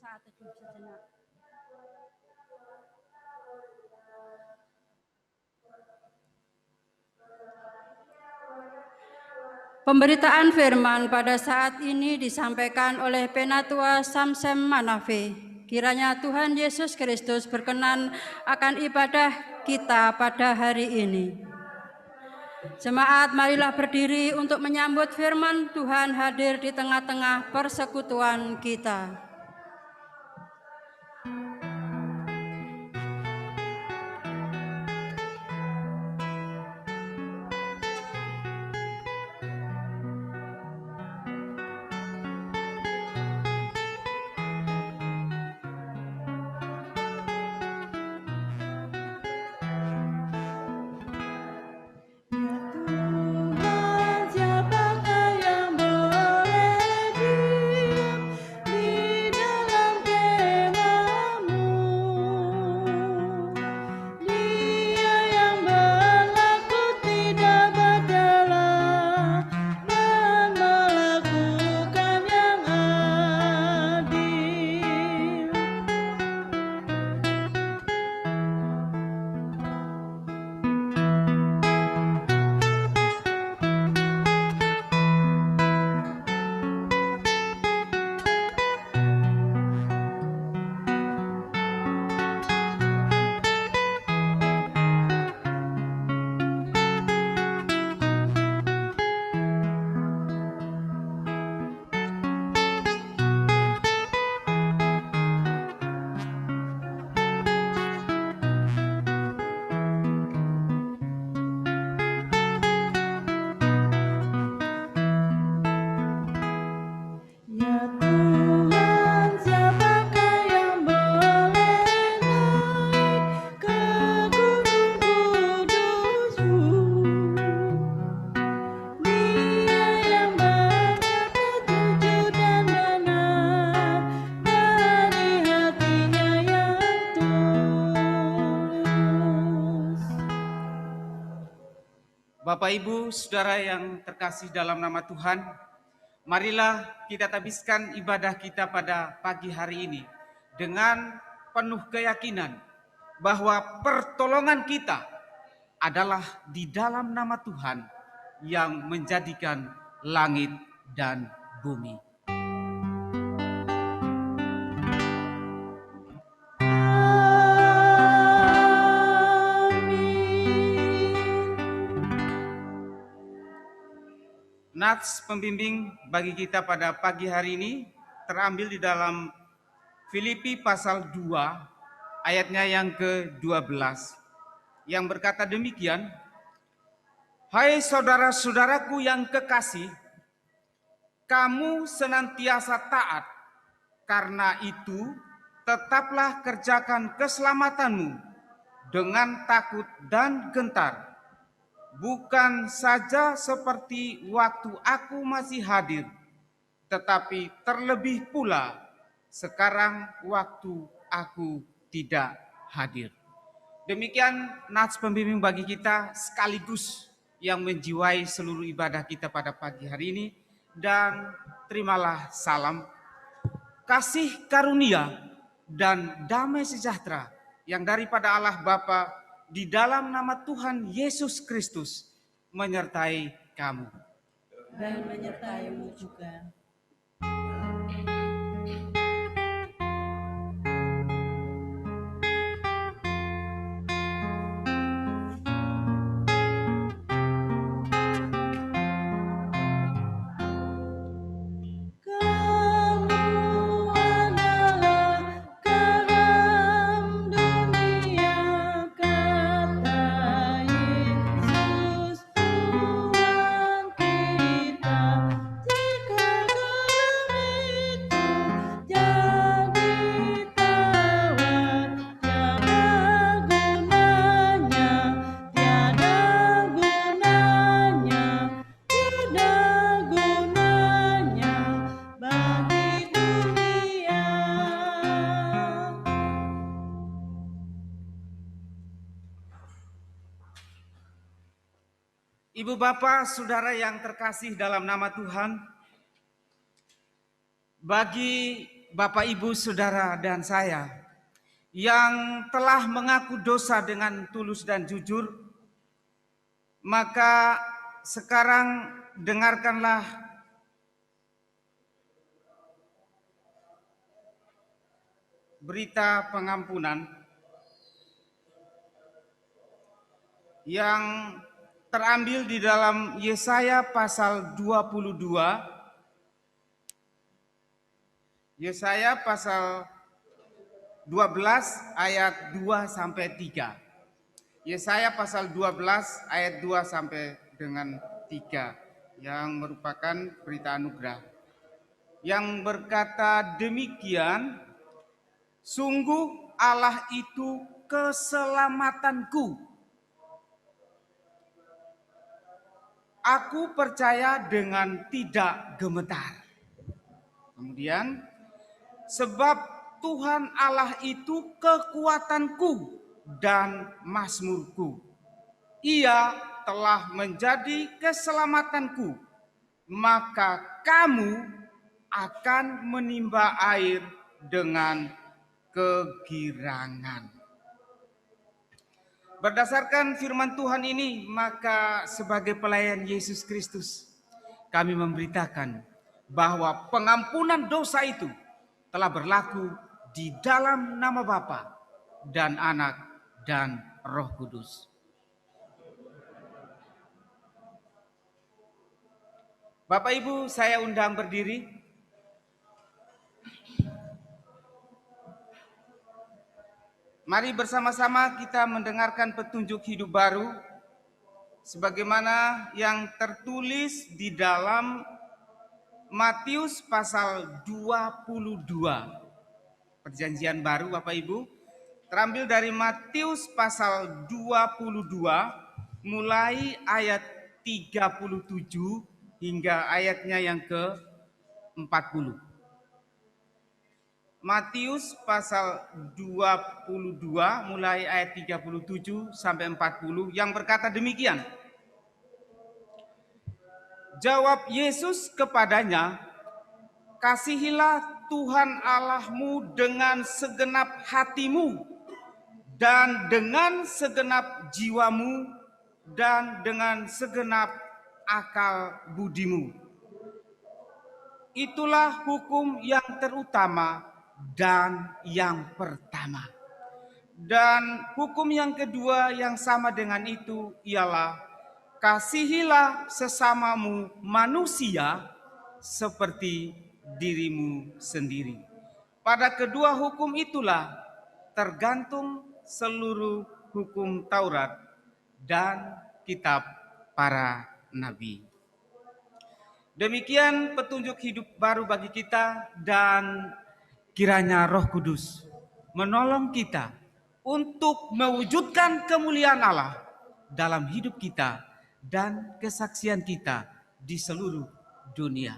saat teduh sejenak. Pemberitaan firman pada saat ini disampaikan oleh Penatua Samsem Manafe. Kiranya Tuhan Yesus Kristus berkenan akan ibadah kita pada hari ini. Jemaat, marilah berdiri untuk menyambut firman Tuhan hadir di tengah-tengah persekutuan kita. Bapak, Ibu, Saudara yang terkasih dalam nama Tuhan, marilah kita habiskan ibadah kita pada pagi hari ini dengan penuh keyakinan bahwa pertolongan kita adalah di dalam nama Tuhan yang menjadikan langit dan bumi. Nats pembimbing bagi kita pada pagi hari ini terambil di dalam Filipi pasal 2 ayatnya yang ke-12 yang berkata demikian, "Hai saudara-saudaraku yang kekasih, kamu senantiasa taat, karena itu tetaplah kerjakan keselamatanmu dengan takut dan gentar. Bukan saja seperti waktu aku masih hadir, tetapi terlebih pula sekarang waktu aku tidak hadir." Demikian nats pembimbing bagi kita sekaligus yang menjiwai seluruh ibadah kita pada pagi hari ini. Dan terimalah salam kasih karunia dan damai sejahtera yang daripada Allah Bapa di dalam nama Tuhan Yesus Kristus menyertai kamu. Dan menyertaimu juga. Ibu bapak saudara yang terkasih dalam nama Tuhan, bagi Bapak, Ibu, Saudara, dan saya yang telah mengaku dosa dengan tulus dan jujur, maka sekarang dengarkanlah berita pengampunan yang terambil di dalam Yesaya pasal 22. Yesaya pasal 12 ayat 2 sampai 3. Yesaya pasal 12 ayat 2 sampai dengan 3 yang merupakan berita anugerah yang berkata demikian, sungguh Allah itu keselamatanku. Aku percaya dengan tidak gemetar. Kemudian, sebab Tuhan Allah itu kekuatanku dan mazmurku. Ia telah menjadi keselamatanku. Maka kamu akan menimba air dengan kegirangan. Berdasarkan firman Tuhan ini, maka sebagai pelayan Yesus Kristus, kami memberitakan bahwa pengampunan dosa itu telah berlaku di dalam nama Bapa dan Anak dan Roh Kudus. Bapak, Ibu, saya undang berdiri. Mari bersama-sama kita mendengarkan petunjuk hidup baru sebagaimana yang tertulis di dalam Matius pasal 22. Perjanjian baru, Bapak Ibu, terambil dari Matius pasal 22 mulai ayat 37 hingga ayatnya yang ke-40. Matius pasal 22 mulai ayat 37 sampai 40 yang berkata demikian. Jawab Yesus kepadanya, kasihilah Tuhan Allahmu dengan segenap hatimu dan dengan segenap jiwamu dan dengan segenap akal budimu. Itulah hukum yang terutama dan yang pertama. Dan hukum yang kedua yang sama dengan itu ialah kasihilah sesamamu manusia seperti dirimu sendiri. Pada kedua hukum itulah tergantung seluruh hukum Taurat dan kitab para nabi. Demikian petunjuk hidup baru bagi kita, dan kiranya Roh Kudus menolong kita untuk mewujudkan kemuliaan Allah dalam hidup kita dan kesaksian kita di seluruh dunia.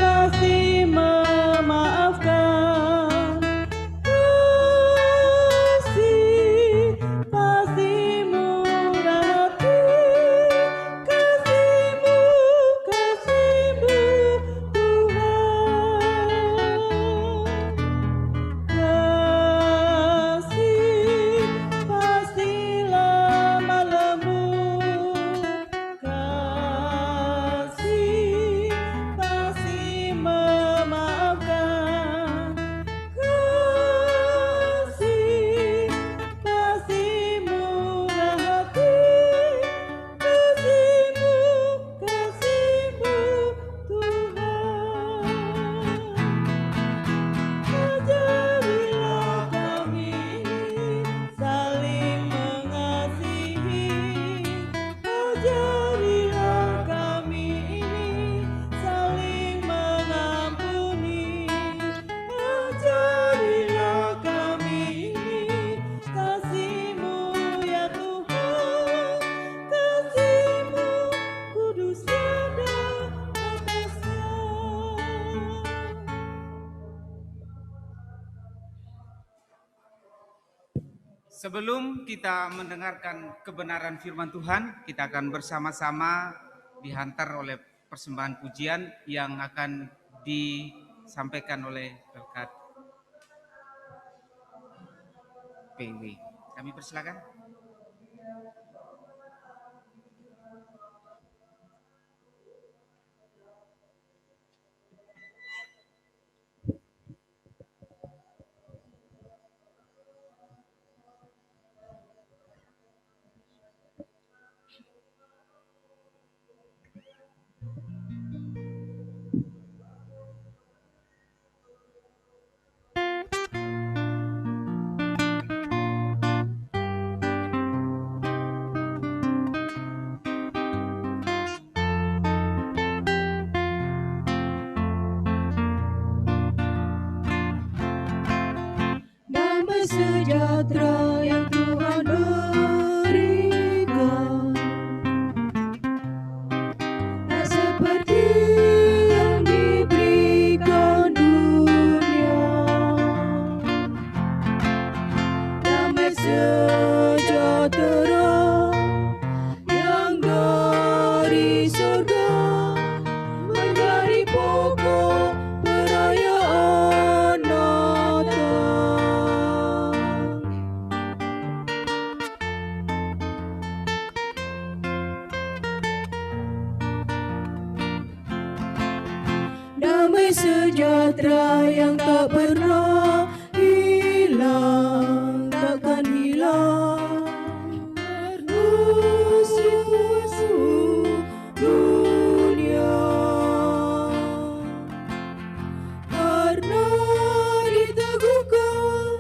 Kasih memaafkan Sebelum kita mendengarkan kebenaran firman Tuhan, kita akan bersama-sama dihantar oleh persembahan pujian yang akan disampaikan oleh rekan PW. Kami persilakan. Damai sejahtera yang Tuhan berikan, tak seperti yang diberikan dunia. Damai sejahtera yang dari surga menjadi pokok perayaan Natal. Damai sejahtera yang tak pernah hilang, takkan hilang karena seluruh dunia, karena diteguhkan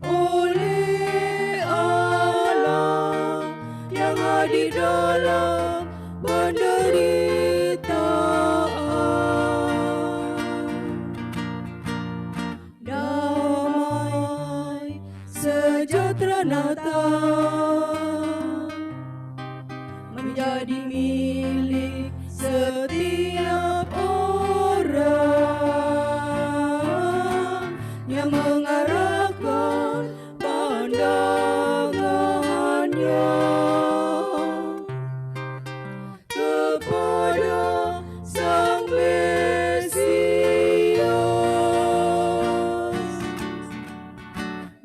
oleh Allah yang hadir dalam penderitaan. Damai sejahtera Natal menjadi milik setiap orang yang mengarahkan pandangannya kepada Sang Mesias.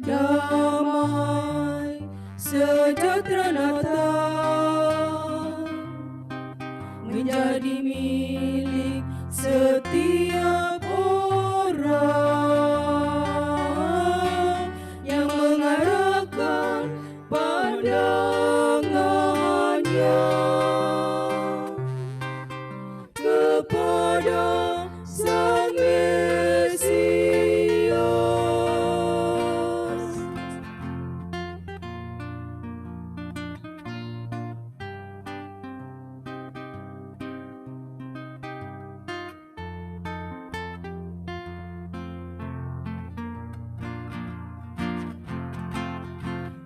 Damai sejahtera Natal menjadi milik setiap orang yang mengarahkan pandangannya kepada Sang Mesias.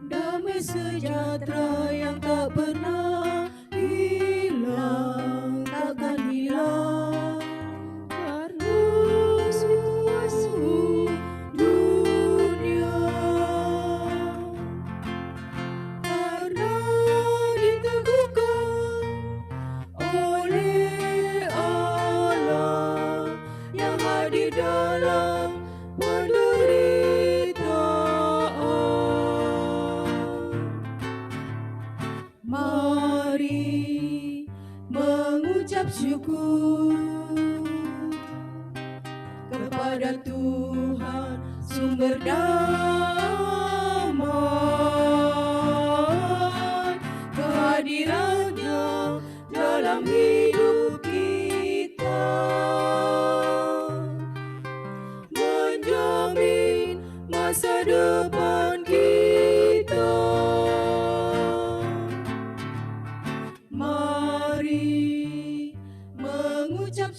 Damai sejahtera yang tak pernah hilang, takkan hilang karena seluruh dunia, karena diteguhkan oleh Allah yang hadir dalam penderitaan. Mari mengucap syukur kepada Tuhan sumber damai, kehadirannya dalam hidup kita menjamin masa depan kita. Mari mengucap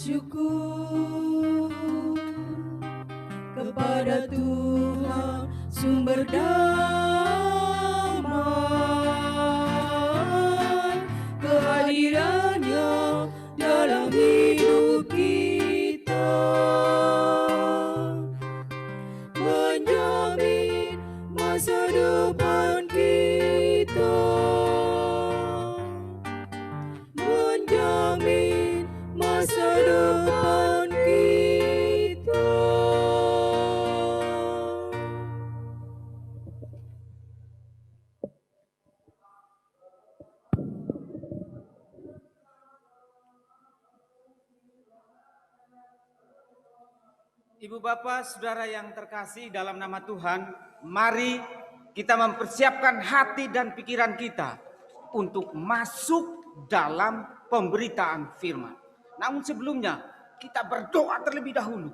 Ibu Bapak, Saudara yang terkasih dalam nama Tuhan, mari kita mempersiapkan hati dan pikiran kita untuk masuk dalam pemberitaan firman. Namun sebelumnya, kita berdoa terlebih dahulu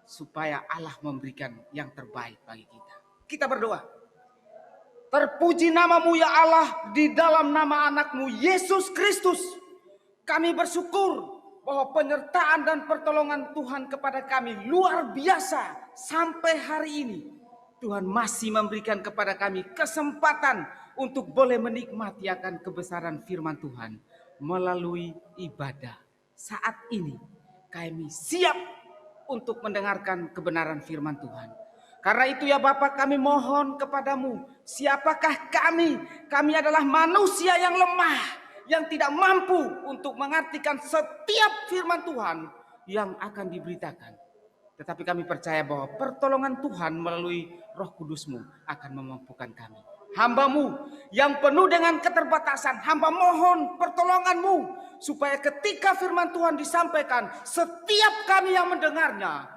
supaya Allah memberikan yang terbaik bagi kita. Kita berdoa. Terpuji namamu ya Allah, di dalam nama anakmu Yesus Kristus. Kami bersyukur bahwa penyertaan dan pertolongan Tuhan kepada kami luar biasa sampai hari ini. Tuhan masih memberikan kepada kami kesempatan untuk boleh menikmati akan kebesaran firman Tuhan melalui ibadah. Saat ini kami siap untuk mendengarkan kebenaran firman Tuhan. Karena itu ya Bapak, kami mohon kepadamu, siapakah kami? Kami adalah manusia yang lemah, yang tidak mampu untuk mengartikan setiap firman Tuhan yang akan diberitakan. Tetapi kami percaya bahwa pertolongan Tuhan melalui Roh Kudus-Mu akan memampukan kami. Hamba-Mu yang penuh dengan keterbatasan, hamba mohon pertolongan-Mu supaya ketika firman Tuhan disampaikan, setiap kami yang mendengarnya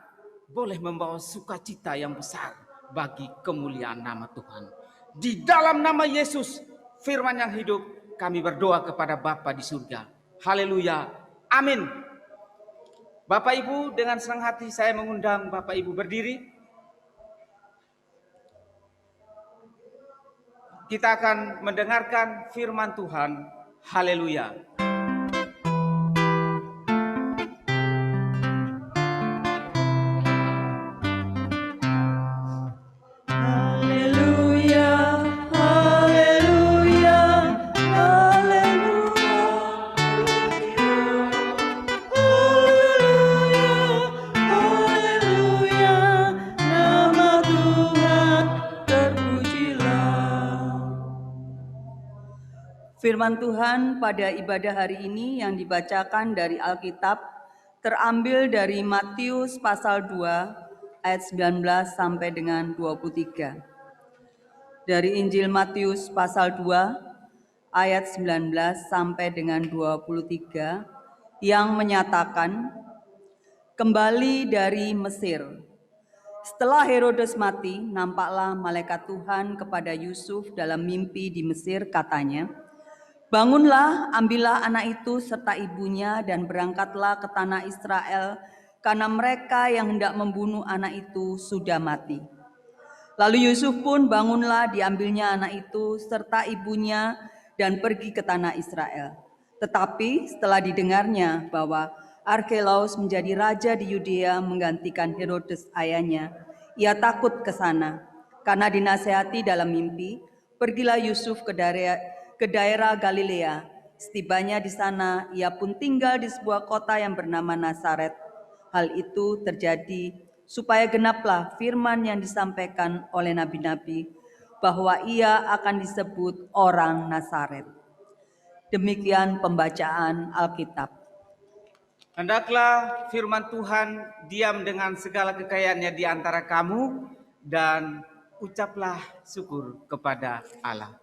boleh membawa sukacita yang besar bagi kemuliaan nama Tuhan. Di dalam nama Yesus, firman yang hidup, kami berdoa kepada Bapa di surga. Haleluya. Amin. Bapak Ibu, dengan senang hati saya mengundang Bapak Ibu berdiri. Kita akan mendengarkan firman Tuhan. Haleluya. Firman Tuhan pada ibadah hari ini yang dibacakan dari Alkitab terambil dari Matius pasal 2 ayat 19 sampai dengan 23. Dari Injil Matius pasal 2 ayat 19 sampai dengan 23 yang menyatakan, kembali dari Mesir. Setelah Herodes mati, nampaklah malaikat Tuhan kepada Yusuf dalam mimpi di Mesir, katanya, bangunlah, ambillah anak itu serta ibunya dan berangkatlah ke tanah Israel, karena mereka yang hendak membunuh anak itu sudah mati. Lalu Yusuf pun bangunlah, diambilnya anak itu serta ibunya dan pergi ke tanah Israel. Tetapi setelah didengarnya bahwa Arkelaus menjadi raja di Yudea menggantikan Herodes ayahnya, ia takut ke sana. Karena dinasehati dalam mimpi, pergilah Yusuf ke daerah Galilea. Setibanya di sana, ia pun tinggal di sebuah kota yang bernama Nazaret. Hal itu terjadi supaya genaplah firman yang disampaikan oleh nabi-nabi, bahwa ia akan disebut orang Nazaret. Demikian pembacaan Alkitab. Hendaklah firman Tuhan diam dengan segala kekayaannya di antara kamu, dan ucaplah syukur kepada Allah.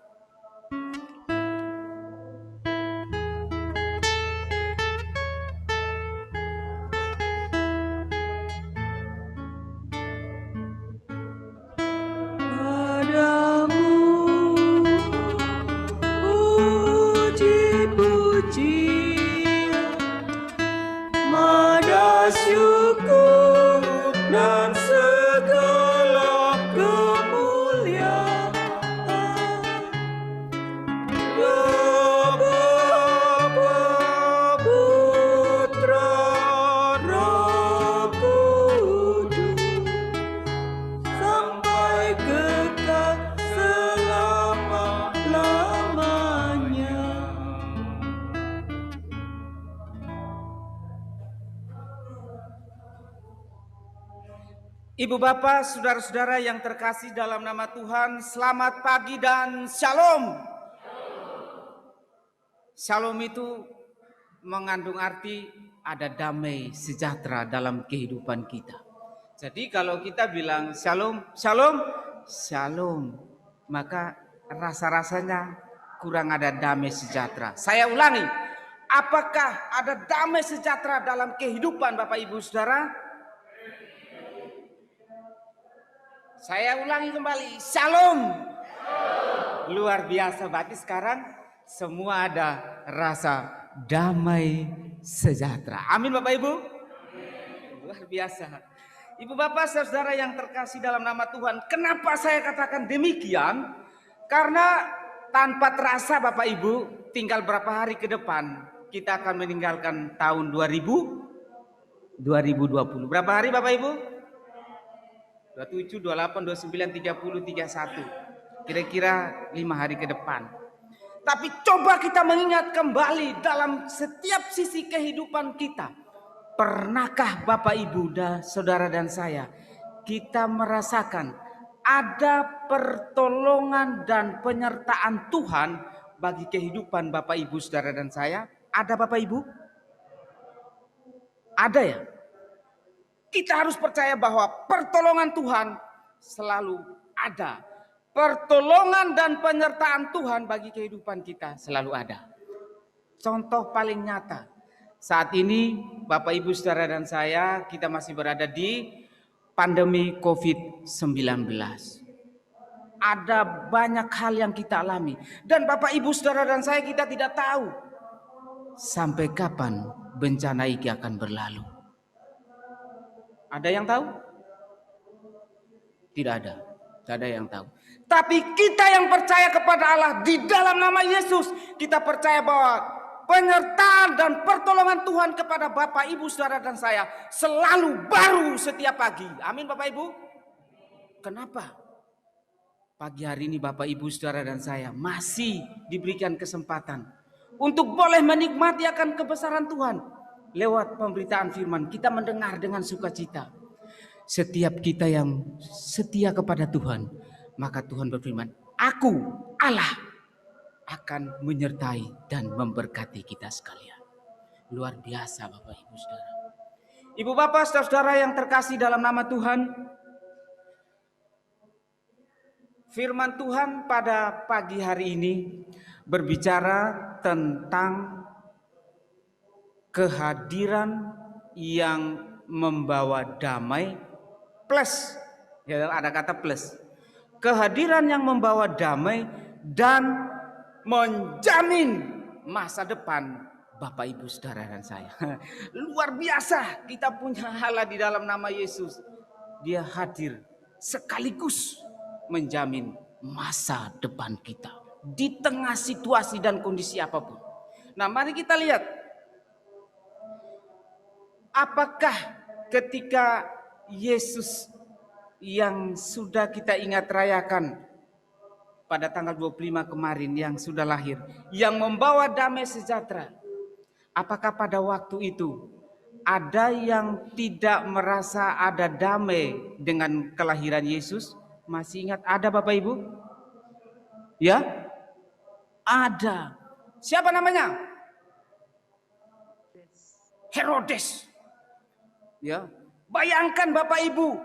Ibu Bapak, saudara-saudara yang terkasih dalam nama Tuhan, selamat pagi dan shalom. Shalom itu mengandung arti ada damai sejahtera dalam kehidupan kita. Jadi kalau kita bilang shalom, shalom, shalom, maka rasa-rasanya kurang ada damai sejahtera. Saya ulangi, apakah ada damai sejahtera dalam kehidupan Bapak Ibu Saudara? Saya ulangi kembali, Shalom. Luar biasa, berarti sekarang semua ada rasa damai sejahtera. Amin Bapak Ibu. Luar biasa. Ibu Bapak saudara yang terkasih dalam nama Tuhan, kenapa saya katakan demikian? Karena tanpa terasa Bapak Ibu, tinggal berapa hari ke depan kita akan meninggalkan tahun 2020. Berapa hari Bapak Ibu? 27, 28, 29, 30, 31. Kira-kira 5 hari ke depan. Tapi coba kita mengingat kembali dalam setiap sisi kehidupan kita. Pernahkah Bapak Ibu, saudara dan saya, kita merasakan ada pertolongan dan penyertaan Tuhan bagi kehidupan Bapak Ibu, saudara dan saya? Ada Bapak Ibu? Ada ya? Kita harus percaya bahwa pertolongan Tuhan selalu ada. Pertolongan dan penyertaan Tuhan bagi kehidupan kita selalu ada. Contoh paling nyata. Saat ini Bapak Ibu saudara dan saya, kita masih berada di pandemi COVID-19. Ada banyak hal yang kita alami. Dan Bapak Ibu saudara dan saya, kita tidak tahu sampai kapan bencana ini akan berlalu. Ada yang tahu? Tidak ada. Tidak ada yang tahu. Tapi kita yang percaya kepada Allah di dalam nama Yesus, kita percaya bahwa penyertaan dan pertolongan Tuhan kepada Bapak Ibu saudara dan saya selalu baru setiap pagi. Amin Bapak Ibu. Kenapa? Pagi hari ini Bapak Ibu saudara dan saya masih diberikan kesempatan untuk boleh menikmati akan kebesaran Tuhan. Lewat pemberitaan firman kita mendengar dengan sukacita. Setiap kita yang setia kepada Tuhan, maka Tuhan berfirman, Aku Allah akan menyertai dan memberkati kita sekalian. Luar biasa Bapak Ibu Saudara. Ibu Bapak Saudara yang terkasih dalam nama Tuhan, firman Tuhan pada pagi hari ini berbicara tentang kehadiran yang membawa damai plus, ya ada kata plus. Kehadiran yang membawa damai dan menjamin masa depan Bapak Ibu saudara dan saya. Luar biasa, kita punya Allah di dalam nama Yesus. Dia hadir sekaligus menjamin masa depan kita di tengah situasi dan kondisi apapun. Nah, mari kita lihat. Apakah ketika Yesus yang sudah kita ingat rayakan pada tanggal 25 kemarin yang sudah lahir, yang membawa damai sejahtera, apakah pada waktu itu ada yang tidak merasa ada damai dengan kelahiran Yesus? Masih ingat ada Bapak Ibu? Ya? Ada. Siapa namanya? Herodes. Ya, bayangkan Bapak Ibu,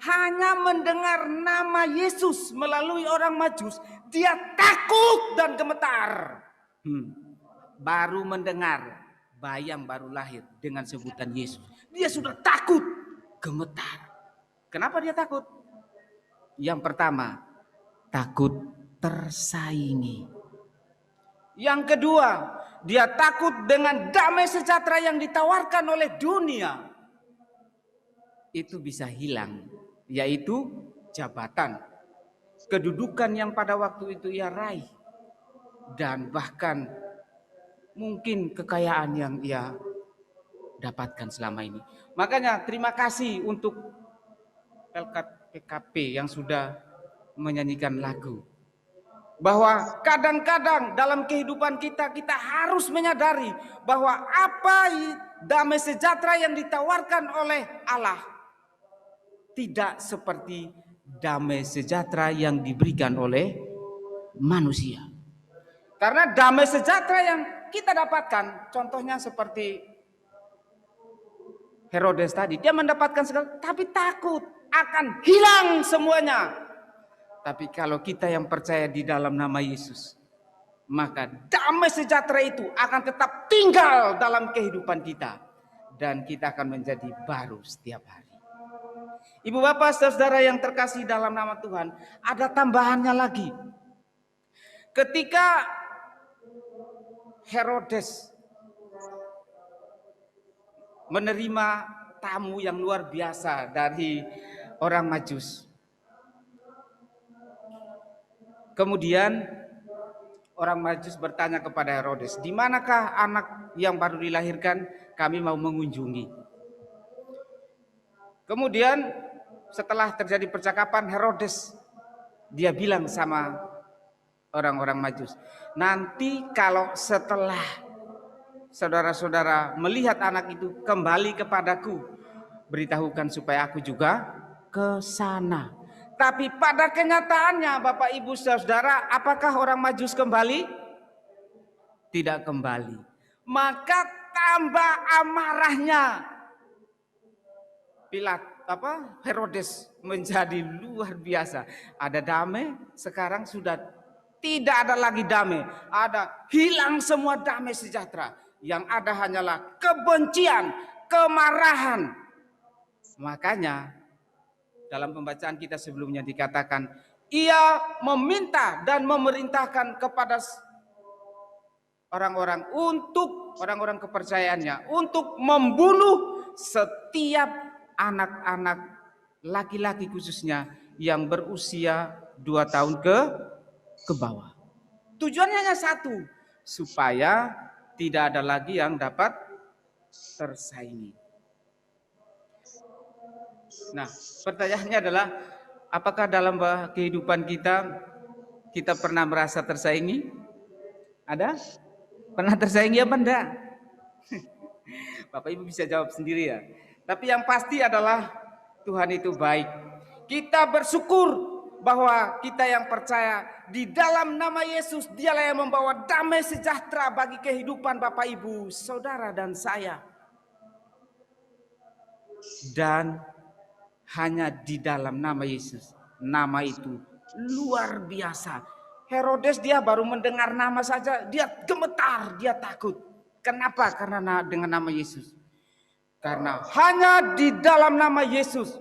hanya mendengar nama Yesus melalui orang Majus, dia takut dan gemetar. Baru mendengar, bayang baru lahir dengan sebutan Yesus, dia sudah takut, gemetar. Kenapa dia takut? Yang pertama, takut tersaingi. Yang kedua, dia takut dengan damai sejahtera yang ditawarkan oleh dunia. Itu bisa hilang, yaitu jabatan, kedudukan yang pada waktu itu ia raih, dan bahkan mungkin kekayaan yang ia dapatkan selama ini. Makanya terima kasih untuk PKP yang sudah menyanyikan lagu, bahwa kadang-kadang dalam kehidupan kita harus menyadari bahwa apa damai sejahtera yang ditawarkan oleh Allah tidak seperti damai sejahtera yang diberikan oleh manusia. Karena damai sejahtera yang kita dapatkan, contohnya seperti Herodes tadi, dia mendapatkan segala, tapi takut akan hilang semuanya. Tapi kalau kita yang percaya di dalam nama Yesus, maka damai sejahtera itu akan tetap tinggal dalam kehidupan kita, dan kita akan menjadi baru setiap hari. Ibu bapak saudara yang terkasih dalam nama Tuhan, ada tambahannya lagi. Ketika Herodes menerima tamu yang luar biasa dari orang Majus, kemudian orang Majus bertanya kepada Herodes, "Di manakah anak yang baru dilahirkan? Kami mau mengunjungi." Kemudian setelah terjadi percakapan, Herodes dia bilang sama orang-orang Majus, "Nanti kalau setelah saudara-saudara melihat anak itu kembali kepadaku, beritahukan supaya aku juga ke sana." Tapi pada kenyataannya Bapak Ibu Saudara, apakah orang Majus kembali? Tidak kembali. Maka tambah amarahnya Herodes menjadi luar biasa. Ada damai, sekarang sudah tidak ada lagi damai. Ada hilang semua damai sejahtera. Yang ada hanyalah kebencian, kemarahan. Makanya dalam pembacaan kita sebelumnya dikatakan, ia meminta dan memerintahkan kepada orang-orang kepercayaannya untuk membunuh setiap anak-anak laki-laki khususnya yang berusia 2 tahun ke bawah. Tujuannya hanya satu, supaya tidak ada lagi yang dapat tersaingi. Nah, pertanyaannya adalah, apakah dalam kehidupan kita pernah merasa tersaingi? Ada? Pernah tersaingi apa enggak? Bapak Ibu bisa jawab sendiri ya. Tapi yang pasti adalah Tuhan itu baik. Kita bersyukur bahwa kita yang percaya di dalam nama Yesus, dialah yang membawa damai sejahtera bagi kehidupan Bapak Ibu, Saudara dan saya. Dan hanya di dalam nama Yesus, nama itu luar biasa. Herodes dia baru mendengar nama saja, dia gemetar, dia takut. Kenapa? Karena dengan nama Yesus. Karena hanya di dalam nama Yesus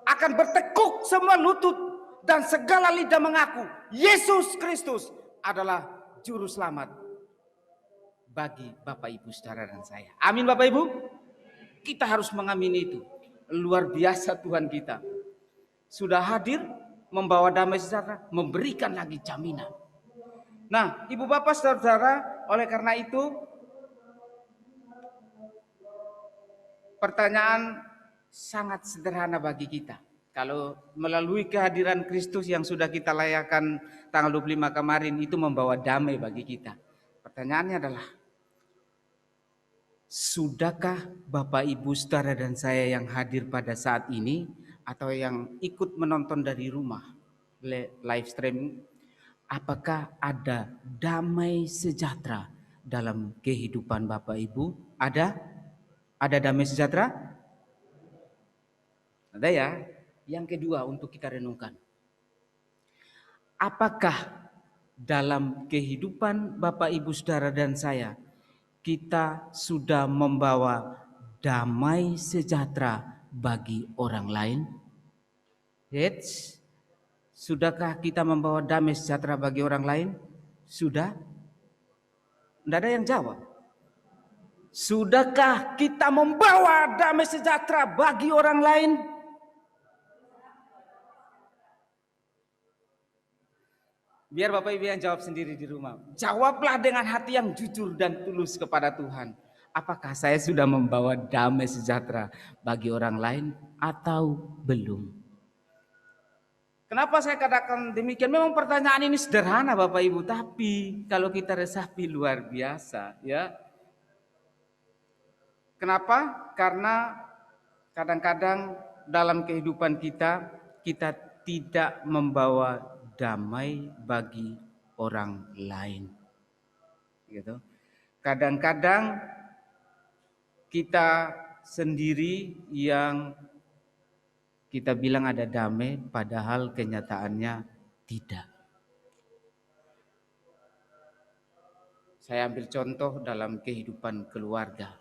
akan bertekuk semua lutut dan segala lidah mengaku Yesus Kristus adalah juru selamat bagi Bapak Ibu Saudara dan saya. Amin Bapak Ibu. Kita harus mengamini itu. Luar biasa Tuhan kita. Sudah hadir membawa damai sejahtera, memberikan lagi jaminan. Nah, Ibu Bapak Saudara, oleh karena itu pertanyaan sangat sederhana bagi kita. Kalau melalui kehadiran Kristus yang sudah kita layakan tanggal 25 kemarin itu membawa damai bagi kita. Pertanyaannya adalah, sudahkah Bapak Ibu Saudara dan saya yang hadir pada saat ini atau yang ikut menonton dari rumah live streaming, apakah ada damai sejahtera dalam kehidupan Bapak Ibu? Ada damai sejahtera? Ada ya. Yang kedua untuk kita renungkan. Apakah dalam kehidupan Bapak Ibu Saudara dan saya, kita sudah membawa damai sejahtera bagi orang lain? Sudahkah kita membawa damai sejahtera bagi orang lain? Sudah? Tidak ada yang jawab. Sudahkah kita membawa damai sejahtera bagi orang lain? Biar Bapak Ibu yang jawab sendiri di rumah. Jawablah dengan hati yang jujur dan tulus kepada Tuhan. Apakah saya sudah membawa damai sejahtera bagi orang lain atau belum? Kenapa saya katakan demikian? Memang pertanyaan ini sederhana Bapak Ibu, tapi kalau kita resapi luar biasa ya. Kenapa? Karena kadang-kadang dalam kehidupan kita tidak membawa damai bagi orang lain. Gitu. Kadang-kadang kita sendiri yang kita bilang ada damai, padahal kenyataannya tidak. Saya ambil contoh dalam kehidupan keluarga.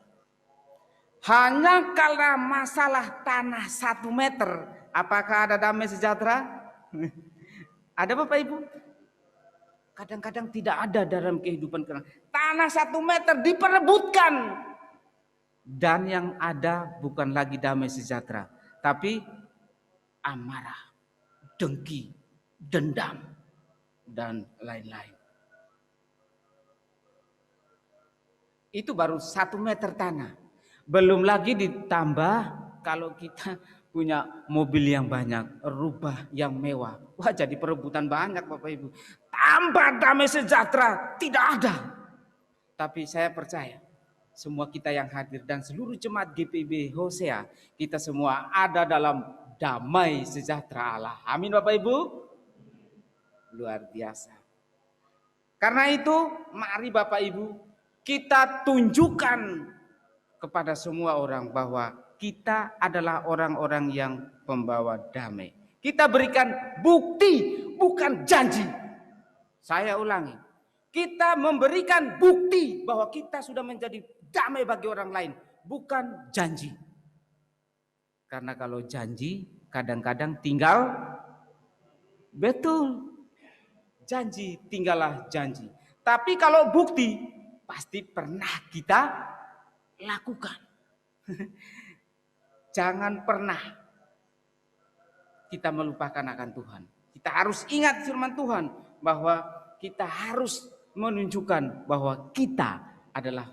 Hanya karena masalah tanah 1 meter Apakah ada damai sejahtera? Ada Bapak Ibu? Kadang-kadang tidak ada dalam kehidupan kita. Tanah 1 meter diperebutkan. Dan yang ada bukan lagi damai sejahtera, tapi amarah, dengki, dendam, dan lain-lain. Itu baru 1 meter tanah. Belum lagi ditambah kalau kita punya mobil yang banyak, rumah yang mewah. Wah, jadi perebutan banyak Bapak Ibu. Tambah damai sejahtera tidak ada. Tapi saya percaya semua kita yang hadir dan seluruh jemaat GPIB Hosea, kita semua ada dalam damai sejahtera Allah. Amin Bapak Ibu. Luar biasa. Karena itu mari Bapak Ibu kita tunjukkan kepada semua orang bahwa kita adalah orang-orang yang pembawa damai. Kita berikan bukti, bukan janji. Saya ulangi, kita memberikan bukti bahwa kita sudah menjadi damai bagi orang lain, bukan janji. Karena kalau janji kadang-kadang tinggal, betul, janji tinggallah janji. Tapi kalau bukti pasti pernah kita lakukan. Jangan pernah kita melupakan akan Tuhan. Kita harus ingat firman Tuhan bahwa kita harus menunjukkan bahwa kita adalah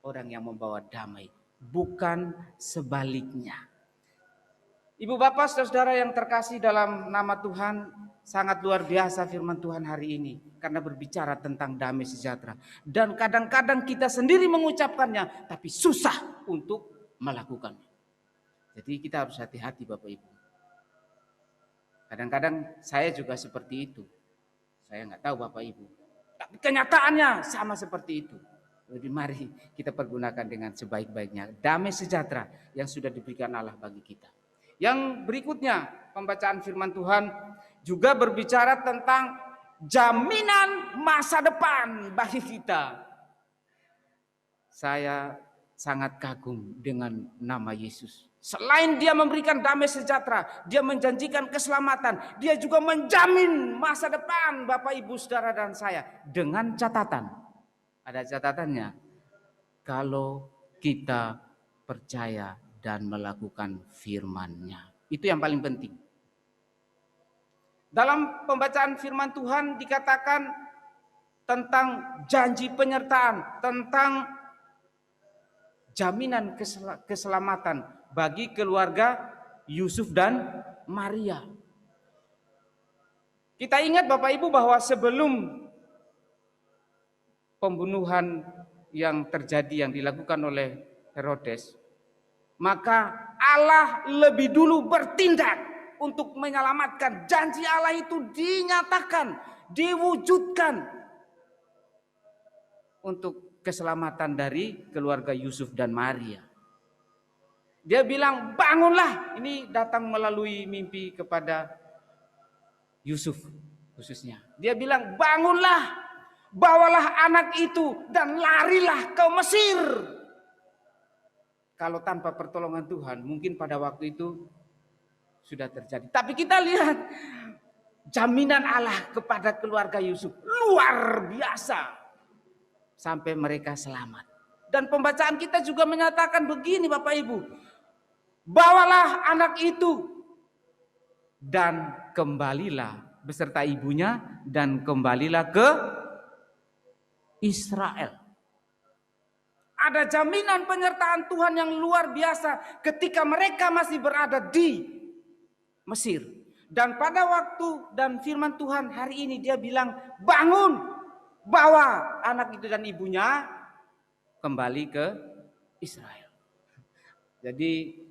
orang yang membawa damai, bukan sebaliknya. Ibu bapak saudara yang terkasih dalam nama Tuhan, sangat luar biasa firman Tuhan hari ini karena berbicara tentang damai sejahtera. Dan kadang-kadang kita sendiri mengucapkannya tapi susah untuk melakukannya. Jadi kita harus hati-hati Bapak Ibu. Kadang-kadang saya juga seperti itu. Saya nggak tahu Bapak Ibu. Tapi kenyataannya sama seperti itu. Jadi mari kita pergunakan dengan sebaik-baiknya damai sejahtera yang sudah diberikan Allah bagi kita. Yang berikutnya pembacaan firman Tuhan juga berbicara tentang jaminan masa depan bagi kita. Saya sangat kagum dengan nama Yesus. Selain dia memberikan damai sejahtera, dia menjanjikan keselamatan, dia juga menjamin masa depan Bapak Ibu Saudara dan saya dengan catatan. Ada catatannya. Kalau kita percaya dan melakukan firman-Nya. Itu yang paling penting. Dalam pembacaan firman Tuhan dikatakan tentang janji penyertaan, tentang jaminan keselamatan bagi keluarga Yusuf dan Maria. Kita ingat Bapak Ibu bahwa sebelum pembunuhan yang terjadi yang dilakukan oleh Herodes, maka Allah lebih dulu bertindak untuk menyelamatkan. Janji Allah itu dinyatakan, diwujudkan untuk keselamatan dari keluarga Yusuf dan Maria. Dia bilang, bangunlah. Ini datang melalui mimpi kepada Yusuf khususnya. Dia bilang, bangunlah, bawalah anak itu dan larilah ke Mesir. Kalau tanpa pertolongan Tuhan, mungkin pada waktu itu sudah terjadi. Tapi kita lihat jaminan Allah kepada keluarga Yusuf luar biasa sampai mereka selamat. Dan pembacaan kita juga menyatakan begini Bapak Ibu, bawalah anak itu dan kembalilah beserta ibunya dan kembalilah ke Israel. Ada jaminan penyertaan Tuhan yang luar biasa ketika mereka masih berada di Mesir. Dan pada waktu dan firman Tuhan hari ini dia bilang, bangun, bawa anak itu dan ibunya kembali ke Israel. Jadi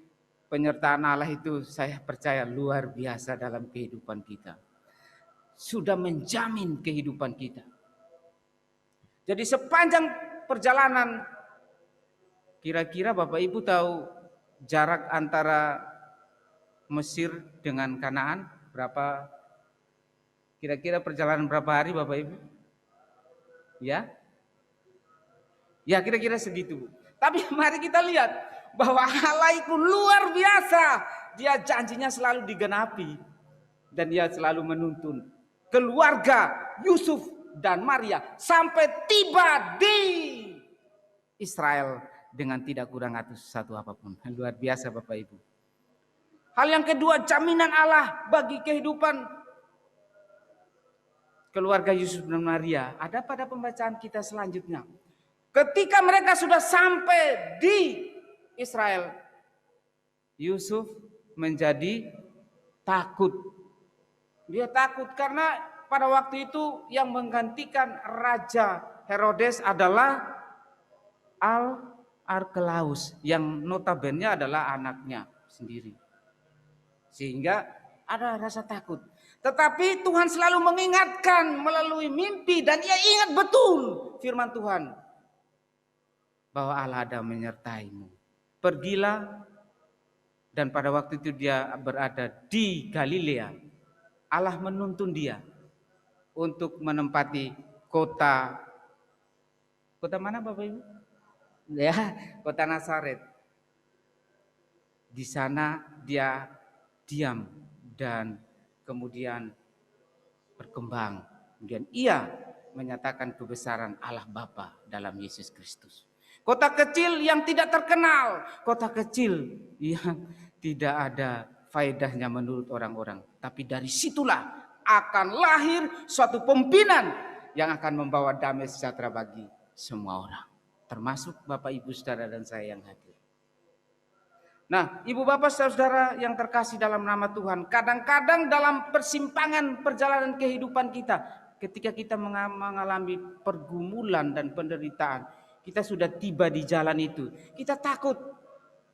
penyertaan Allah itu saya percaya luar biasa dalam kehidupan kita. Sudah menjamin kehidupan kita. Jadi sepanjang perjalanan, kira-kira Bapak Ibu tahu jarak antara Mesir dengan Kanaan berapa? Kira-kira perjalanan berapa hari Bapak Ibu? Ya? Ya kira-kira segitu. Tapi mari kita lihat bahwa Allah itu luar biasa dia janjinya selalu digenapi. Dan dia selalu menuntun keluarga Yusuf dan Maria sampai tiba di Israel dengan tidak kurang atau sesuatu apapun. Luar biasa Bapak Ibu. Hal yang kedua, jaminan Allah bagi kehidupan keluarga Yusuf dan Maria ada pada pembacaan kita selanjutnya. Ketika mereka sudah sampai di Israel, Yusuf menjadi takut. Dia takut karena pada waktu itu yang menggantikan Raja Herodes adalah Archelaus yang notabene adalah anaknya sendiri. Sehingga ada rasa takut. Tetapi Tuhan selalu mengingatkan melalui mimpi dan ia ingat betul firman Tuhan. Bahwa Allah ada menyertaimu. Pergilah, dan pada waktu itu dia berada di Galilea. Allah menuntun dia untuk menempati kota mana Bapak Ibu? Ya, kota Nazaret. Di sana dia diam dan kemudian berkembang. Kemudian ia menyatakan kebesaran Allah Bapa dalam Yesus Kristus. Kota kecil yang tidak terkenal, kota kecil yang tidak ada faedahnya menurut orang-orang. Tapi dari situlah akan lahir suatu pimpinan yang akan membawa damai sejahtera bagi semua orang. Termasuk Bapak Ibu Saudara dan saya yang hadir. Nah, Ibu Bapak Saudara yang terkasih dalam nama Tuhan, kadang-kadang dalam persimpangan perjalanan kehidupan kita, ketika kita mengalami pergumulan dan penderitaan, kita sudah tiba di jalan itu, kita takut.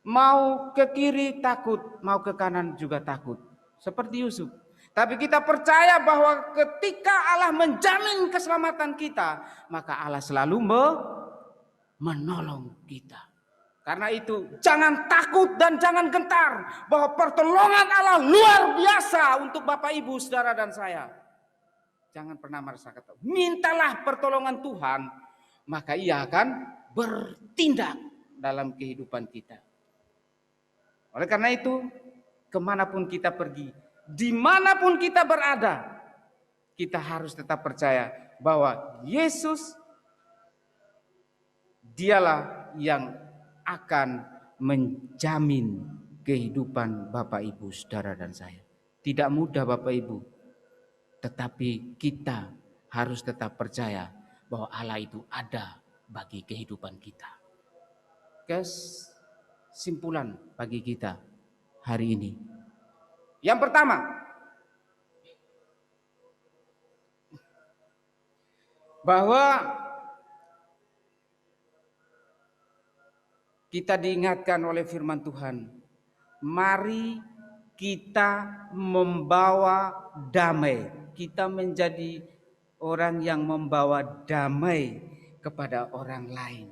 Mau ke kiri takut, mau ke kanan juga takut. Seperti Yusuf. Tapi kita percaya bahwa ketika Allah menjamin keselamatan kita, maka Allah selalu menolong kita. Karena itu jangan takut dan jangan gentar bahwa pertolongan Allah luar biasa untuk Bapak Ibu, Saudara dan saya. Jangan pernah merasa takut. Mintalah pertolongan Tuhan, maka ia akan bertindak dalam kehidupan kita. Oleh karena itu, kemanapun kita pergi, dimanapun kita berada, kita harus tetap percaya bahwa Yesus dialah yang akan menjamin kehidupan Bapak Ibu, Saudara dan saya. Tidak mudah Bapak Ibu, tetapi kita harus tetap percaya bahwa Allah itu ada bagi kehidupan kita. Kesimpulan bagi kita hari ini. Yang pertama, bahwa kita diingatkan oleh firman Tuhan, mari kita membawa damai. Kita menjadi orang yang membawa damai kepada orang lain.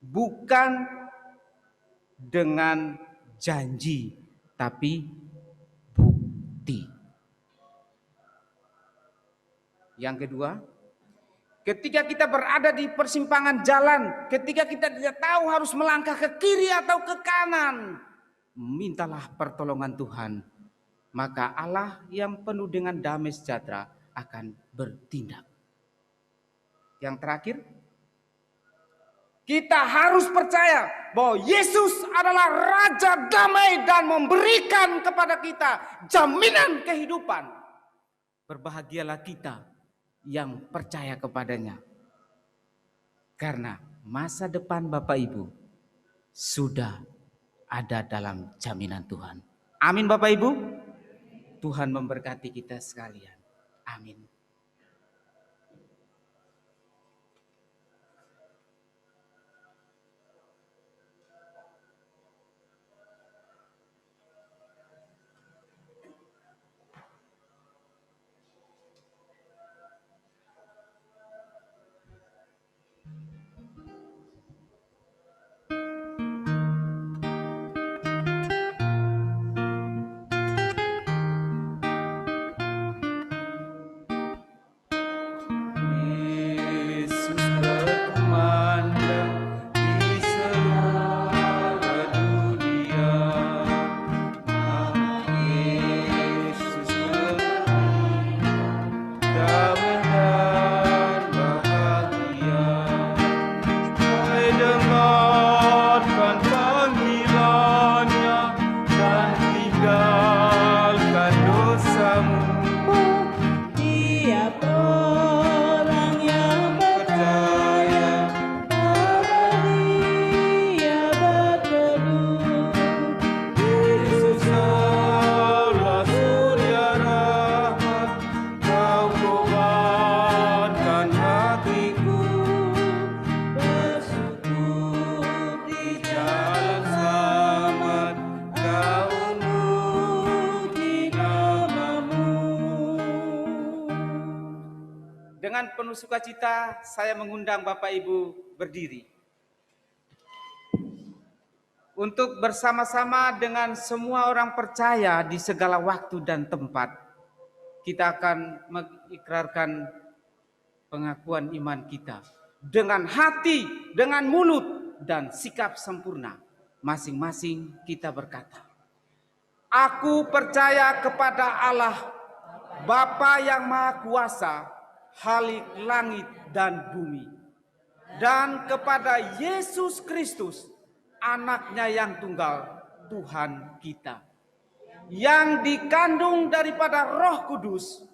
Bukan dengan janji, tapi bukti. Yang kedua, ketika kita berada di persimpangan jalan, ketika kita tidak tahu harus melangkah ke kiri atau ke kanan, mintalah pertolongan Tuhan. Maka Allah yang penuh dengan damai sejahtera akan bertindak. Yang terakhir, kita harus percaya bahwa Yesus adalah Raja damai dan memberikan kepada kita jaminan kehidupan. Berbahagialah kita yang percaya kepadanya. Karena masa depan Bapak Ibu sudah ada dalam jaminan Tuhan. Amin Bapak Ibu. Tuhan memberkati kita sekalian. Amin. penuh sukacita saya mengundang Bapak Ibu berdiri untuk bersama-sama dengan semua orang percaya di segala waktu dan tempat kita akan mengikrarkan pengakuan iman kita dengan hati, dengan mulut dan sikap sempurna. Masing-masing kita berkata, aku percaya kepada Allah Bapa yang Maha Kuasa, Khalik langit dan bumi, dan kepada Yesus Kristus, anaknya yang tunggal, Tuhan kita, yang dikandung daripada Roh Kudus,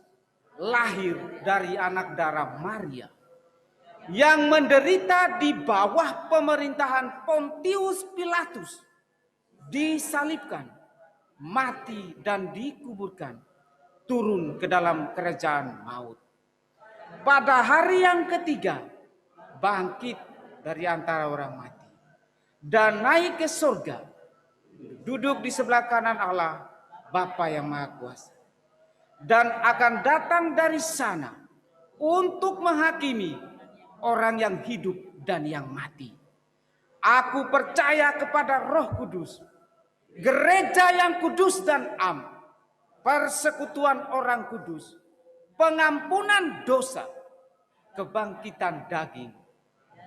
lahir dari anak darah Maria, yang menderita di bawah pemerintahan Pontius Pilatus, disalibkan, mati dan dikuburkan, turun ke dalam kerajaan maut. Pada hari yang ketiga, bangkit dari antara orang mati dan naik ke surga, duduk di sebelah kanan Allah Bapa yang Maha Kuasa, dan akan datang dari sana untuk menghakimi orang yang hidup dan yang mati. Aku percaya kepada Roh Kudus, gereja yang kudus dan am, persekutuan orang kudus, pengampunan dosa, kebangkitan daging,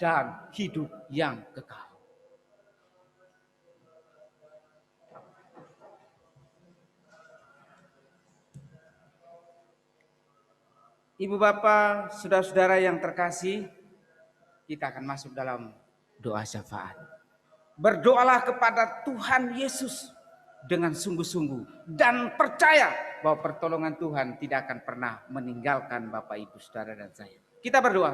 dan hidup yang kekal. Ibu bapak, saudara-saudara yang terkasih, kita akan masuk dalam doa syafaat. Berdoalah kepada Tuhan Yesus dengan sungguh-sungguh dan percaya bahwa pertolongan Tuhan tidak akan pernah meninggalkan Bapak, Ibu, Saudara dan saya. Kita berdoa.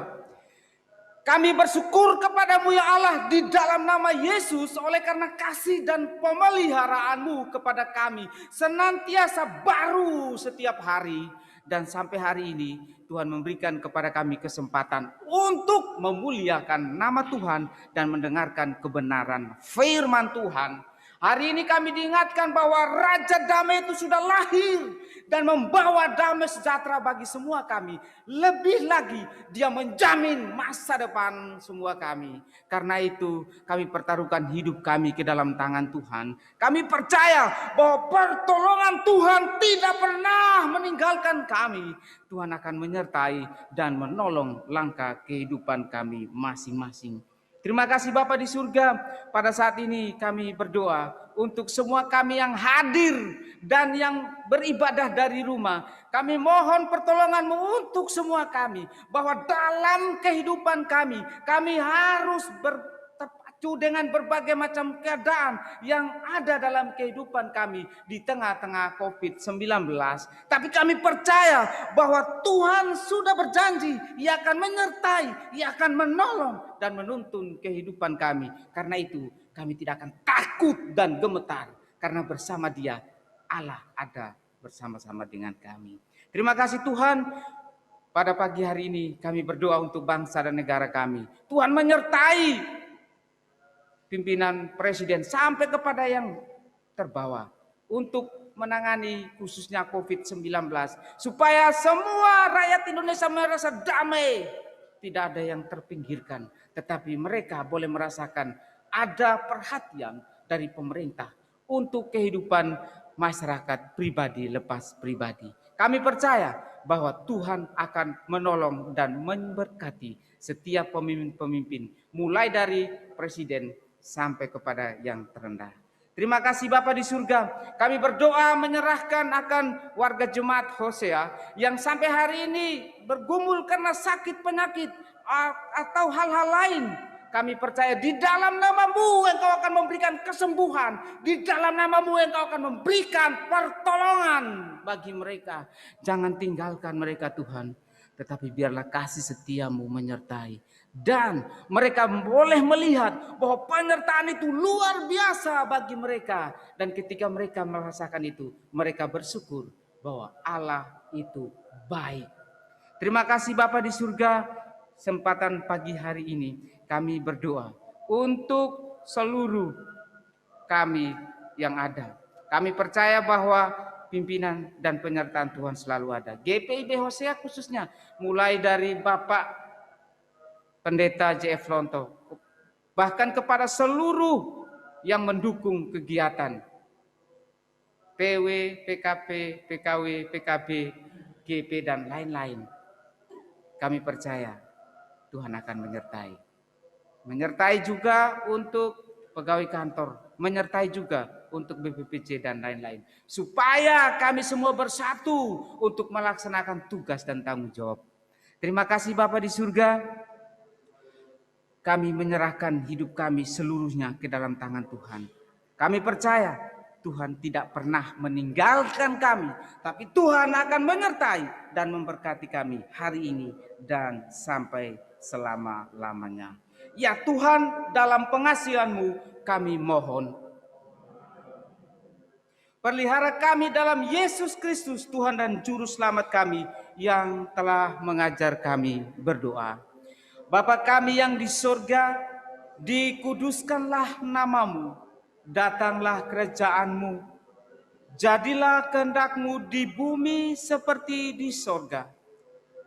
Kami bersyukur kepadamu ya Allah di dalam nama Yesus, oleh karena kasih dan pemeliharaanmu kepada kami senantiasa baru setiap hari. Dan sampai hari ini Tuhan memberikan kepada kami kesempatan untuk memuliakan nama Tuhan dan mendengarkan kebenaran firman Tuhan. Hari ini kami diingatkan bahwa Raja Damai itu sudah lahir dan membawa damai sejahtera bagi semua kami. Lebih lagi dia menjamin masa depan semua kami. Karena itu kami pertaruhkan hidup kami ke dalam tangan Tuhan. Kami percaya bahwa pertolongan Tuhan tidak pernah meninggalkan kami. Tuhan akan menyertai dan menolong langkah kehidupan kami masing-masing. Terima kasih Bapa di surga. Pada saat ini kami berdoa untuk semua kami yang hadir dan yang beribadah dari rumah. Kami mohon pertolongan-Mu untuk semua kami. Bahwa dalam kehidupan kami harus terpacu dengan berbagai macam keadaan yang ada dalam kehidupan kami di tengah-tengah COVID-19. Tapi kami percaya bahwa Tuhan sudah berjanji, Ia akan menyertai, Ia akan menolong dan menuntun kehidupan kami. Karena itu kami tidak akan takut dan gemetar, karena bersama Dia Allah ada bersama-sama dengan kami. Terima kasih Tuhan. Pada pagi hari ini kami berdoa untuk bangsa dan negara kami. Tuhan menyertai pimpinan presiden sampai kepada yang terbawah untuk menangani khususnya COVID-19, supaya semua rakyat Indonesia merasa damai. Tidak ada yang terpinggirkan, tetapi mereka boleh merasakan ada perhatian dari pemerintah untuk kehidupan masyarakat pribadi lepas pribadi. Kami percaya bahwa Tuhan akan menolong dan memberkati setiap pemimpin-pemimpin, mulai dari presiden sampai kepada yang terendah. Terima kasih Bapa di surga. Kami berdoa menyerahkan akan warga jemaat Hosea yang sampai hari ini bergumul karena sakit penyakit atau hal-hal lain. Kami percaya di dalam nama-Mu Engkau akan memberikan kesembuhan. Di dalam nama-Mu Engkau akan memberikan pertolongan bagi mereka. Jangan tinggalkan mereka Tuhan. Tetapi biarlah kasih setia-Mu menyertai. Dan mereka boleh melihat bahwa penyertaan itu luar biasa bagi mereka. Dan ketika mereka merasakan itu, mereka bersyukur bahwa Allah itu baik. Terima kasih Bapa di surga. Kesempatan pagi hari ini kami berdoa untuk seluruh kami yang ada. Kami percaya bahwa pimpinan dan penyertaan Tuhan selalu ada. GPIB Hosea khususnya, mulai dari Bapak Pendeta JF Lonto, bahkan kepada seluruh yang mendukung kegiatan PW, PKP, PKW, PKB, GP, dan lain-lain. Kami percaya Tuhan akan menyertai. Menyertai juga untuk pegawai kantor, menyertai juga untuk BPPJ dan lain-lain. Supaya kami semua bersatu untuk melaksanakan tugas dan tanggung jawab. Terima kasih Bapa di surga. Kami menyerahkan hidup kami seluruhnya ke dalam tangan Tuhan. Kami percaya Tuhan tidak pernah meninggalkan kami, tapi Tuhan akan menyertai dan memberkati kami hari ini dan sampai selama-lamanya. Ya Tuhan, dalam pengasihan-Mu kami mohon. Pelihara kami dalam Yesus Kristus, Tuhan dan Juru Selamat kami, yang telah mengajar kami berdoa. Bapa kami yang di surga, dikuduskanlah nama-Mu, datanglah kerajaan-Mu, jadilah kehendak-Mu di bumi seperti di surga.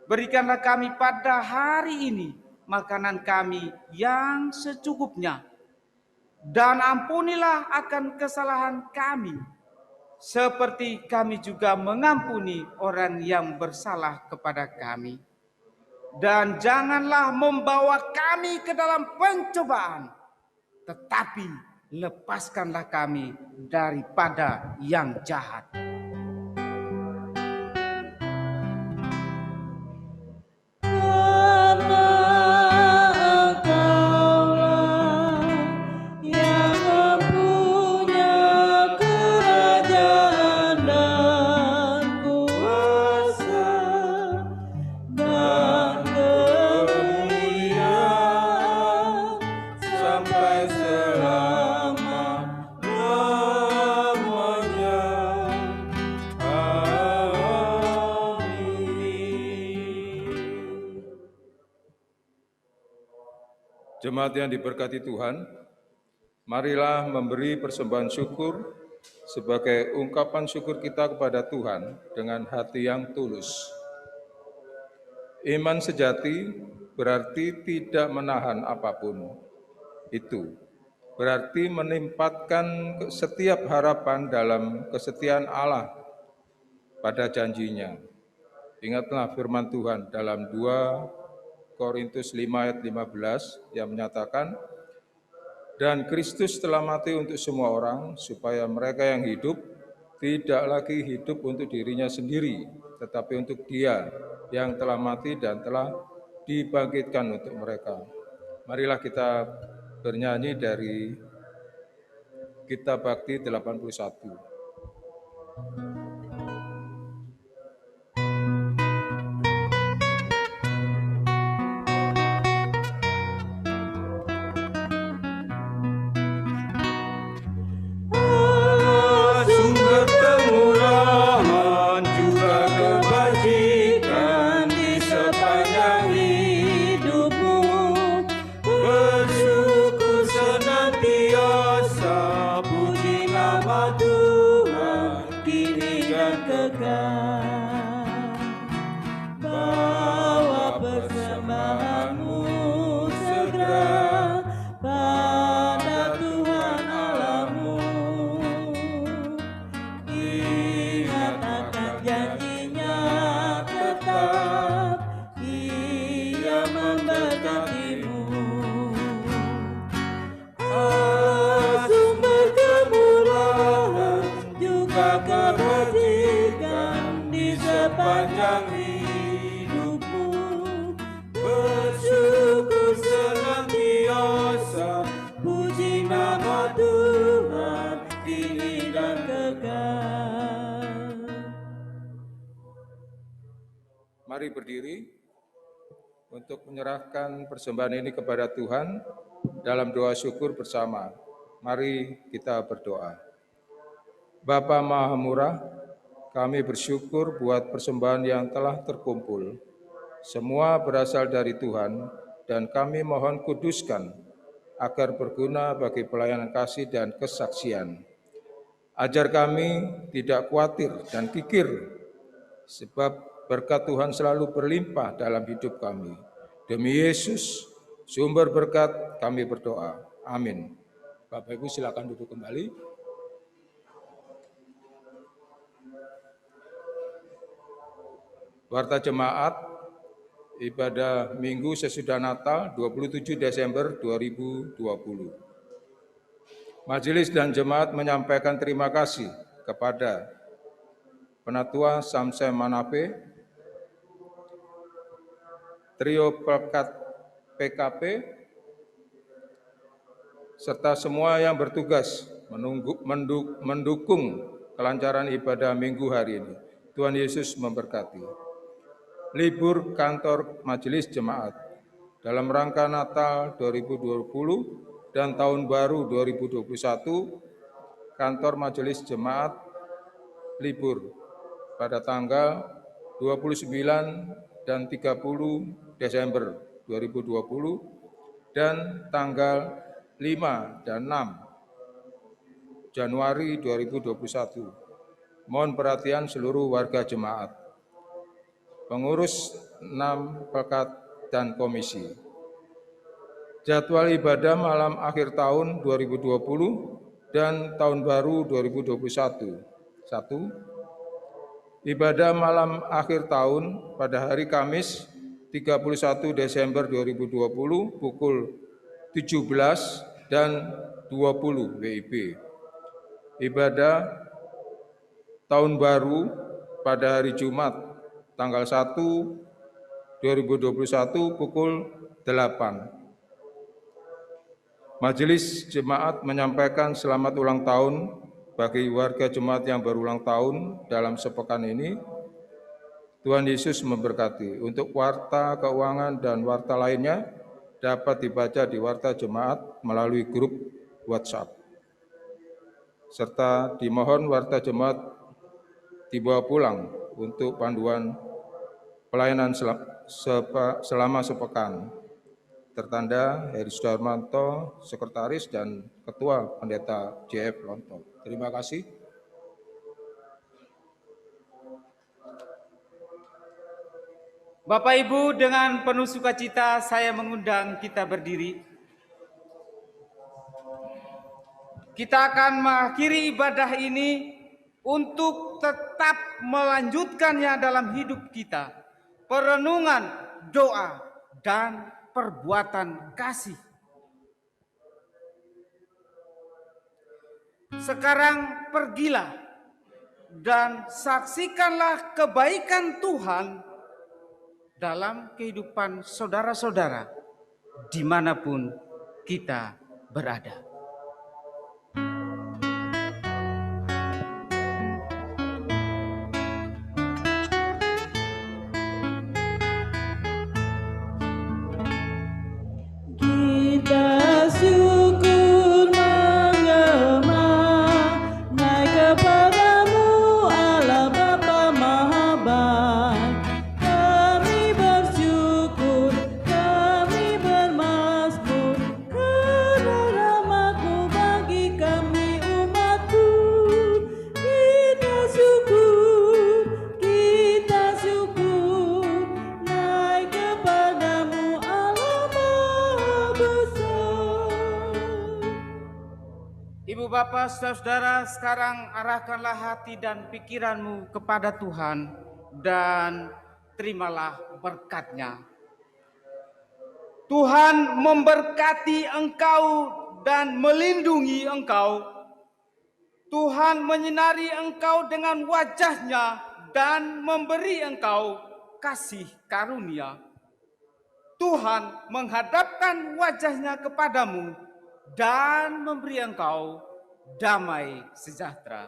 Berikanlah kami pada hari ini makanan kami yang secukupnya, dan ampunilah akan kesalahan kami, seperti kami juga mengampuni orang yang bersalah kepada kami. Dan janganlah membawa kami ke dalam pencobaan, tetapi lepaskanlah kami daripada yang jahat. Jemaat yang diberkati Tuhan, marilah memberi persembahan syukur sebagai ungkapan syukur kita kepada Tuhan dengan hati yang tulus. Iman sejati berarti tidak menahan apapun. Itu berarti menempatkan setiap harapan dalam kesetiaan Allah pada janjinya. Ingatlah firman Tuhan dalam 2 Korintus 5 ayat 15 yang menyatakan, dan Kristus telah mati untuk semua orang, supaya mereka yang hidup tidak lagi hidup untuk dirinya sendiri, tetapi untuk Dia yang telah mati dan telah dibangkitkan untuk mereka. Marilah kita bernyanyi dari Kitab Bakti 81. Mari berdiri untuk menyerahkan persembahan ini kepada Tuhan dalam doa syukur bersama. Mari kita berdoa. Bapa Maha Murah, kami bersyukur buat persembahan yang telah terkumpul. Semua berasal dari Tuhan dan kami mohon kuduskan agar berguna bagi pelayanan kasih dan kesaksian. Ajar kami tidak khawatir dan kikir, sebab berkat Tuhan selalu berlimpah dalam hidup kami. Demi Yesus, sumber berkat, kami berdoa. Amin. Bapak Ibu silakan duduk kembali. Warta Jemaat, ibadah Minggu sesudah Natal 27 Desember 2020. Majelis dan Jemaat menyampaikan terima kasih kepada Penatua Samsem Manafe, Trio Pelekat PKP, serta semua yang bertugas mendukung kelancaran ibadah Minggu hari ini. Tuhan Yesus memberkati. Libur kantor Majelis Jemaat dalam rangka Natal 2020 dan Tahun Baru 2021, kantor Majelis Jemaat libur pada tanggal 29 dan 30 Desember 2020 dan tanggal 5 dan 6 Januari 2021. Mohon perhatian seluruh warga jemaat, pengurus 6 pekat dan komisi. Jadwal ibadah malam akhir tahun 2020 dan Tahun Baru 2021. 1. Ibadah malam akhir tahun pada hari Kamis 31 Desember 2020 pukul 17 dan 20 WIB. Ibadah Tahun Baru pada hari Jumat tanggal 1 2021 pukul 8. Majelis Jemaat menyampaikan selamat ulang tahun bagi warga jemaat yang berulang tahun dalam sepekan ini. Tuhan Yesus memberkati. Untuk warta keuangan dan warta lainnya dapat dibaca di warta jemaat melalui grup WhatsApp. Serta dimohon warta jemaat dibawa pulang untuk panduan pelayanan selama sepekan. Tertanda Heri Sudarmanto, Sekretaris dan Ketua Pendeta JF Lonto. Terima kasih. Bapak Ibu, dengan penuh sukacita saya mengundang kita berdiri. Kita akan mengakhiri ibadah ini untuk tetap melanjutkannya dalam hidup kita. Perenungan, doa, dan perbuatan kasih. Sekarang pergilah dan saksikanlah kebaikan Tuhan dalam kehidupan saudara-saudara dimanapun kita berada. Kita syukur menggema naik kepadamu Allah Bapa Maha Baik. Kami bersyukur, kami bermazmur karena rahmat-Mu bagi kami umat-Mu. Kita syukur naik kepadamu Allah Maha Besar. Ibu bapak saudara-saudara, sekarang arahkanlah hati dan pikiranmu kepada Tuhan dan terimalah berkat-Nya. Tuhan memberkati engkau dan melindungi engkau. Tuhan menyinari engkau dengan wajah-Nya dan memberi engkau kasih karunia. Tuhan menghadapkan wajah-Nya kepadamu dan memberi engkau damai sejahtera.